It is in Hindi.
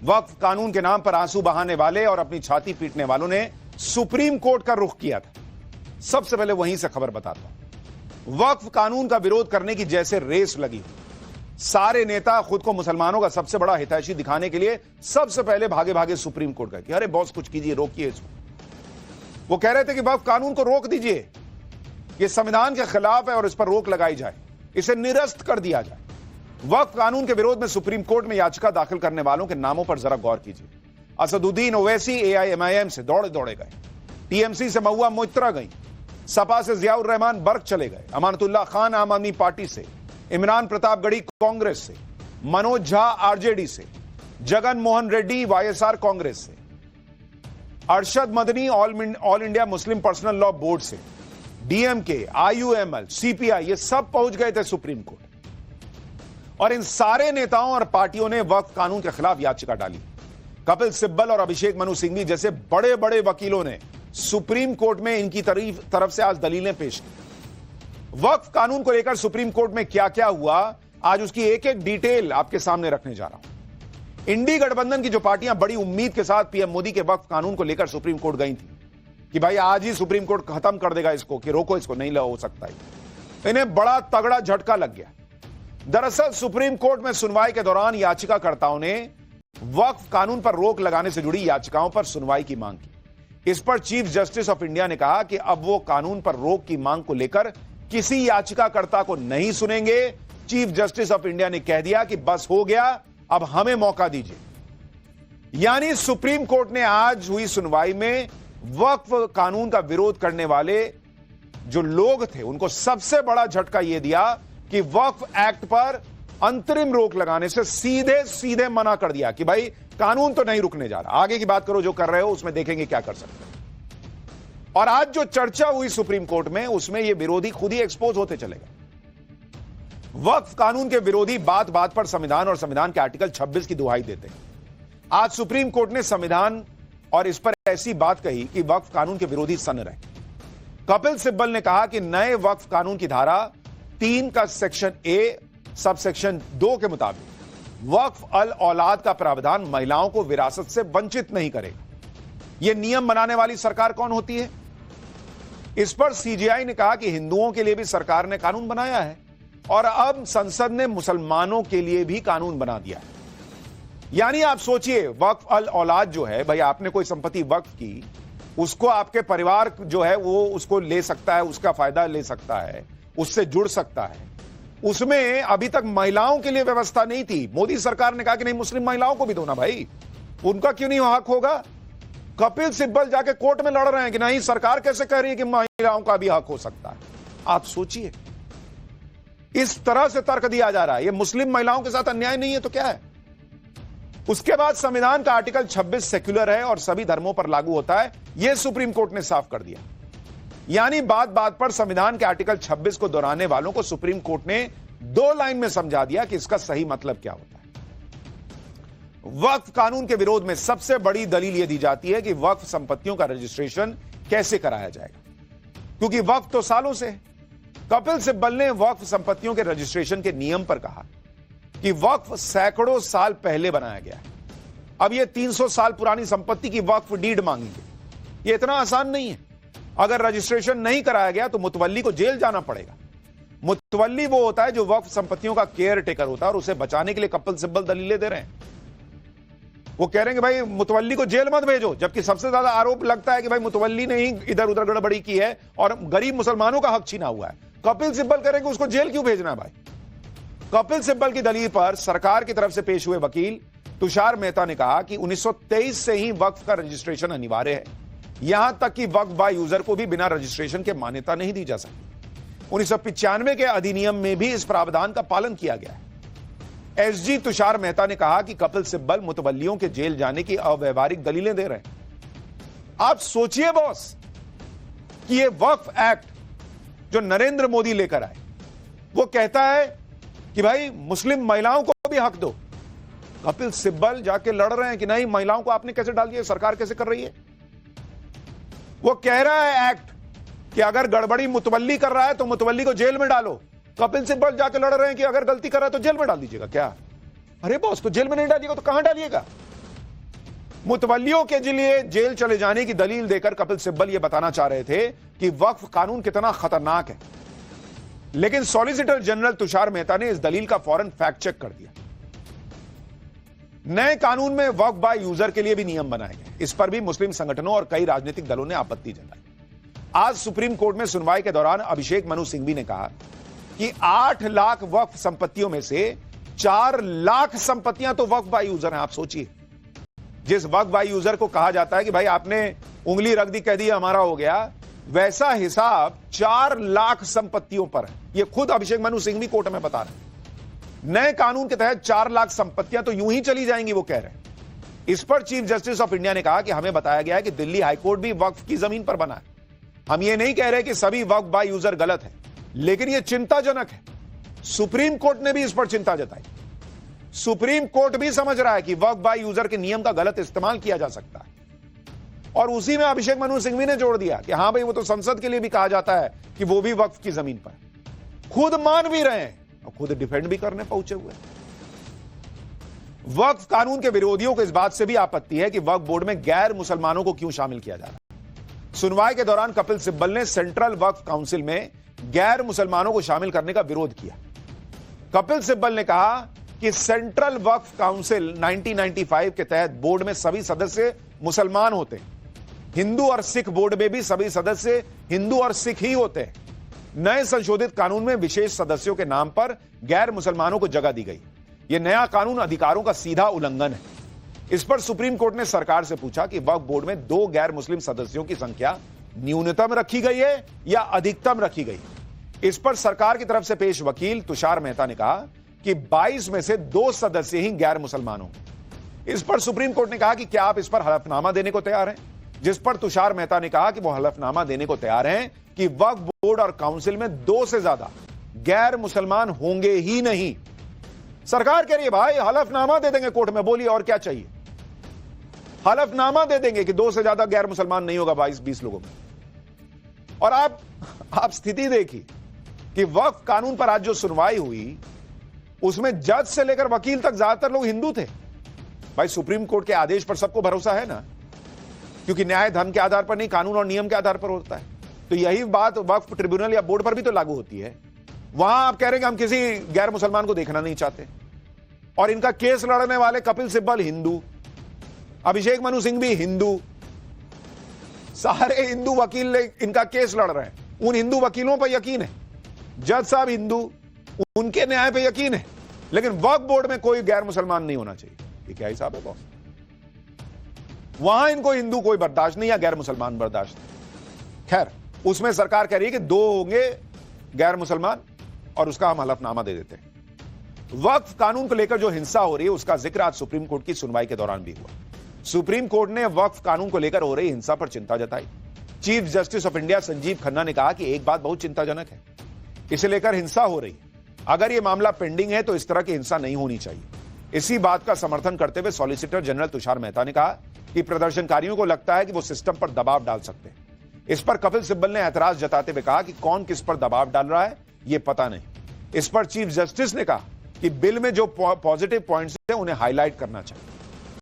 वक्फ कानून के नाम पर आंसू बहाने वाले और अपनी छाती पीटने वालों ने सुप्रीम कोर्ट का रुख किया था। सबसे पहले वहीं से खबर बताता हूं। वक्फ कानून का विरोध करने की जैसे रेस लगी हुई, सारे नेता खुद को मुसलमानों का सबसे बड़ा हितैषी दिखाने के लिए सबसे पहले भागे भागे सुप्रीम कोर्ट गए कि अरे बॉस कुछ कीजिए, रोकिए इसको। वो कह रहे थे कि वक्फ कानून को रोक दीजिए, ये संविधान के खिलाफ है और इस पर रोक लगाई जाए, इसे निरस्त कर दिया जाए। वक्फ कानून के विरोध में सुप्रीम कोर्ट में याचिका दाखिल करने वालों के नामों पर जरा गौर कीजिए। असदुद्दीन ओवैसी एआईएमआईएम से दौड़े गए, टीएमसी से महुआ मोइत्रा गई, सपा से जियाउर रहमान बर्क चले गए, अमानतुल्लाह खान आम आदमी पार्टी से, इमरान प्रतापगढ़ी कांग्रेस से, मनोज झा आरजेडी से, जगन मोहन रेड्डी वाईएसआर कांग्रेस से, Arshad Madani all India Muslim personal law board से, डीएमके, आईयूएमएल, सीपीआई, ये सब पहुंच गए थे सुप्रीम कोर्ट। और इन सारे नेताओं और पार्टियों ने वक्फ कानून के खिलाफ याचिका डाली। कपिल सिब्बल और अभिषेक मनु सिंघवी जैसे बड़े बड़े वकीलों ने सुप्रीम कोर्ट में इनकी तरफ से आज दलीलें पेश की। वक्फ कानून को लेकर सुप्रीम कोर्ट में क्या क्या हुआ, आज उसकी एक एक डिटेल आपके सामने रखने जा रहा हूं। इंडी गठबंधन की जो पार्टियां बड़ी उम्मीद के साथ पीएम मोदी के वक्फ कानून को लेकर सुप्रीम कोर्ट गई थी कि भाई आज ही सुप्रीम कोर्ट खत्म कर देगा इसको, कि रोको इसको, नहीं हो सकता है, इन्हें बड़ा तगड़ा झटका लग गया। दरअसल सुप्रीम कोर्ट में सुनवाई के दौरान याचिकाकर्ताओं ने वक्फ कानून पर रोक लगाने से जुड़ी याचिकाओं पर सुनवाई की मांग की। इस पर चीफ जस्टिस ऑफ इंडिया ने कहा कि अब वो कानून पर रोक की मांग को लेकर किसी याचिकाकर्ता को नहीं सुनेंगे। चीफ जस्टिस ऑफ इंडिया ने कह दिया कि बस हो गया, अब हमें मौका दीजिए। यानी सुप्रीम कोर्ट ने आज हुई सुनवाई में वक्फ कानून का विरोध करने वाले जो लोग थे उनको सबसे बड़ा झटका यह दिया कि वक्फ एक्ट पर अंतरिम रोक लगाने से सीधे सीधे मना कर दिया कि भाई कानून तो नहीं रुकने जा रहा, आगे की बात करो, जो कर रहे हो उसमें देखेंगे क्या कर सकते हैं। और आज जो चर्चा हुई सुप्रीम कोर्ट में उसमें ये विरोधी खुद ही एक्सपोज होते चले गए। वक्फ कानून के विरोधी बात बात पर संविधान और संविधान के आर्टिकल 26 की दुहाई देते हैं। आज सुप्रीम कोर्ट ने संविधान और इस पर ऐसी बात कही कि वक्फ कानून के विरोधी सन रहे। कपिल सिब्बल ने कहा कि नए वक्फ कानून की धारा 3 का सेक्शन ए सब सेक्शन 2 के मुताबिक वक्फ अल औलाद का प्रावधान महिलाओं को विरासत से वंचित नहीं करेगा। यह नियम बनाने वाली सरकार कौन होती है? इस पर सीजेआई ने कहा कि हिंदुओं के लिए भी सरकार ने कानून बनाया है और अब संसद ने मुसलमानों के लिए भी कानून बना दिया है। यानी आप सोचिए, वक्फ अल औलाद जो है, भाई आपने कोई संपत्ति वक्फ की, उसको आपके परिवार जो है वो उसको ले सकता है, उसका फायदा ले सकता है, उससे जुड़ सकता है। उसमें अभी तक महिलाओं के लिए व्यवस्था नहीं थी। मोदी सरकार ने कहा कि नहीं, मुस्लिम महिलाओं को भी दो ना भाई, उनका क्यों नहीं हक होगा? कपिल सिब्बल जाके कोर्ट में लड़ रहे हैं कि नहीं, सरकार कैसे कह रही है कि महिलाओं का भी हक हो सकता है। आप सोचिए, इस तरह से तर्क दिया जा रहा है। ये मुस्लिम महिलाओं के साथ अन्याय नहीं है तो क्या है? उसके बाद संविधान का आर्टिकल 26 सेक्युलर है और सभी धर्मों पर लागू होता है, यह सुप्रीम कोर्ट ने साफ कर दिया। यानी बात बात पर संविधान के आर्टिकल 26 को दोहराने वालों को सुप्रीम कोर्ट ने 2 लाइन में समझा दिया कि इसका सही मतलब क्या होता है। वक्फ कानून के विरोध में सबसे बड़ी दलील यह दी जाती है कि वक्फ संपत्तियों का रजिस्ट्रेशन कैसे कराया जाएगा, क्योंकि वक्फ तो सालों से है। कपिल सिब्बल ने वक्फ संपत्तियों के रजिस्ट्रेशन के नियम पर कहा कि वक्फ सैकड़ों साल पहले बनाया गया है, अब यह 300 साल पुरानी संपत्ति की वक्फ डीड मांगेंगे। यह इतना आसान नहीं है। अगर रजिस्ट्रेशन नहीं कराया गया तो मुतवल्ली को जेल जाना पड़ेगा। मुतवल्ली वो होता है जो वक्फ संपत्तियों का केयर टेकर होता है, और उसे बचाने के लिए कपिल सिब्बल दलीलें दे रहे हैं। वो कह रहे हैं कि भाई मुतवल्ली को जेल मत भेजो, जबकि सबसे ज्यादा आरोप लगता है कि भाई मुतवल्ली ने ही इधर उधर गड़बड़ी की है और गरीब मुसलमानों का हक छीना हुआ है। कपिल सिब्बल कह रहे हैं कि उसको जेल क्यों भेजना है भाई? कपिल सिब्बल की दलील पर सरकार की तरफ से पेश हुए वकील तुषार मेहता ने कहा कि 1923 से ही वक्फ का रजिस्ट्रेशन अनिवार्य है, यहां तक कि वक्फ बाय यूजर को भी बिना रजिस्ट्रेशन के मान्यता नहीं दी जा सकती। 1995 के अधिनियम में भी इस प्रावधान का पालन किया गया है। एसजी तुषार मेहता ने कहा कि कपिल सिब्बल मुतवल्लियों के जेल जाने की अव्यवहारिक दलीलें दे रहे हैं। आप सोचिए बॉस कि यह वक्फ एक्ट जो नरेंद्र मोदी लेकर आए, वो कहता है कि भाई मुस्लिम महिलाओं को भी हक दो। कपिल सिब्बल जाके लड़ रहे हैं कि नहीं, महिलाओं को आपने कैसे डाल दिया, सरकार कैसे कर रही है। वो कह रहा है एक्ट कि अगर गड़बड़ी मुतवल्ली कर रहा है तो मुतवल्ली को जेल में डालो। कपिल सिब्बल जाके लड़ रहे हैं कि अगर गलती कर रहा है तो जेल में डाल दीजिएगा। क्या? अरे बॉस, तो जेल में नहीं डालिएगा तो कहां डालिएगा? मुतवल्लियों के लिए जेल चले जाने की दलील देकर कपिल सिब्बल यह बताना चाह रहे थे कि वक्फ कानून कितना खतरनाक है, लेकिन सॉलिसिटर जनरल तुषार मेहता ने इस दलील का फौरन फैक्ट चेक कर दिया। नए कानून में वक्फ बाय यूजर के लिए भी नियम बनाए गए। इस पर भी मुस्लिम संगठनों और कई राजनीतिक दलों ने आपत्ति जताई। आज सुप्रीम कोर्ट में सुनवाई के दौरान अभिषेक मनु सिंघवी ने कहा कि 8 लाख वक्फ संपत्तियों में से 4 लाख संपत्तियां तो वक्फ बाय यूजर हैं। आप सोचिए, जिस वक्फ बाय यूजर को कहा जाता है कि भाई आपने उंगली रख दी, कह दी हमारा हो गया, वैसा हिसाब 4 लाख संपत्तियों पर है। यह खुद अभिषेक मनु सिंघवी कोर्ट में बता रहे हैं। नए कानून के तहत 4 लाख संपत्तियां तो यूं ही चली जाएंगी, वो कह रहे हैं। इस पर चीफ जस्टिस ऑफ इंडिया ने कहा कि हमें बताया गया है कि दिल्ली हाईकोर्ट भी वक्फ की जमीन पर बना है। हम ये नहीं कह रहे कि सभी वक्फ बाय यूजर गलत है, लेकिन यह चिंताजनक है। सुप्रीम कोर्ट ने भी इस पर चिंता जताई। सुप्रीम कोर्ट भी समझ रहा है कि वक्फ बाय यूजर के नियम का गलत इस्तेमाल किया जा सकता है, और उसी में अभिषेक मनु सिंघवी ने जोड़ दिया कि हां भाई, वो तो संसद के लिए भी कहा जाता है कि वो भी वक्फ की जमीन पर। खुद मान भी रहे हैं और खुद डिफेंड भी करने पहुंचे हुए। वक्फ कानून के विरोधियों को इस बात से भी आपत्ति है कि वक्फ बोर्ड में गैर मुसलमानों को क्यों शामिल किया जा रहा है। सुनवाई के दौरान कपिल सिब्बल ने सेंट्रल वक्फ काउंसिल में गैर मुसलमानों को शामिल करने का विरोध किया। कपिल सिब्बल ने कहा कि सेंट्रल वक्फ काउंसिल 1995 के तहत बोर्ड में सभी सदस्य मुसलमान होते हैं। हिंदू और सिख बोर्ड में भी सभी सदस्य हिंदू और सिख ही होते हैं। नए संशोधित कानून में विशेष सदस्यों के नाम पर गैर मुसलमानों को जगह दी गई। यह नया कानून अधिकारों का सीधा उल्लंघन है। इस पर सुप्रीम कोर्ट ने सरकार से पूछा कि वक्फ बोर्ड में 2 गैर मुस्लिम सदस्यों की संख्या न्यूनतम रखी गई है या अधिकतम रखी गई। इस पर सरकार की तरफ से पेश वकील तुषार मेहता ने कहा कि 22 में से 2 सदस्य ही गैर मुसलमान होंगे। इस पर सुप्रीम कोर्ट ने कहा कि क्या आप इस पर हलफनामा देने को तैयार हैं, जिस पर तुषार मेहता ने कहा कि वो हलफनामा देने को तैयार हैं कि वक्फ बोर्ड और काउंसिल में 2 से ज्यादा गैर मुसलमान होंगे ही नहीं। सरकार कह रही है भाई हलफनामा दे देंगे कोर्ट में, बोलिए और क्या चाहिए। हलफनामा दे देंगे कि 2 से ज्यादा गैर मुसलमान नहीं होगा 22-20 लोगों में। और आप स्थिति देखिए कि वक्फ कानून पर आज जो सुनवाई हुई उसमें जज से लेकर वकील तक ज्यादातर लोग हिंदू थे। भाई सुप्रीम कोर्ट के आदेश पर सबको भरोसा है ना, क्योंकि न्याय धर्म के आधार पर नहीं, कानून और नियम के आधार पर होता है। तो यही बात वक्फ ट्रिब्यूनल या बोर्ड पर भी तो लागू होती है। वहां आप कह रहे हैं कि हम किसी गैर मुसलमान को देखना नहीं चाहते, और इनका केस लड़ने वाले कपिल सिब्बल हिंदू, अभिषेक मनु सिंघवी हिंदू, सारे हिंदू वकील इनका केस लड़ रहे हैं। उन हिंदू वकीलों पर यकीन है, जज साहब हिंदू, उनके न्याय पे यकीन है, लेकिन वक्फ बोर्ड में कोई गैर मुसलमान नहीं होना चाहिए। ये क्या हिसाब है बॉस? वहां इनको हिंदू कोई बर्दाश्त नहीं या गैर मुसलमान बर्दाश्त नहीं। खैर, उसमें सरकार कह रही है कि 2 होंगे गैर मुसलमान और उसका हम हलफनामा दे देते हैं। वक्फ कानून को लेकर जो हिंसा हो रही है उसका जिक्र आज सुप्रीम कोर्ट की सुनवाई के दौरान भी हुआ। सुप्रीम कोर्ट ने वक्फ कानून को लेकर हो रही हिंसा पर चिंता जताई। Chief justice of India Sanjeev Khanna ने कहा कि एक बात बहुत चिंताजनक है, इसे लेकर हिंसा हो रही है। अगर यह मामला पेंडिंग है तो इस तरह की हिंसा नहीं होनी चाहिए। इसी बात का समर्थन करते हुए सॉलिसिटर जनरल तुषार मेहता ने कहा कि प्रदर्शनकारियों को लगता है कि वो सिस्टम पर दबाव डाल सकते हैं। इस पर कपिल सिब्बल ने ऐतराज जताते हुए कहा कि कौन किस पर दबाव डाल रहा है यह पता नहीं। इस पर चीफ जस्टिस ने कहा कि बिल में जो पॉजिटिव पॉइंट्स हैं उन्हें हाईलाइट करना चाहिए।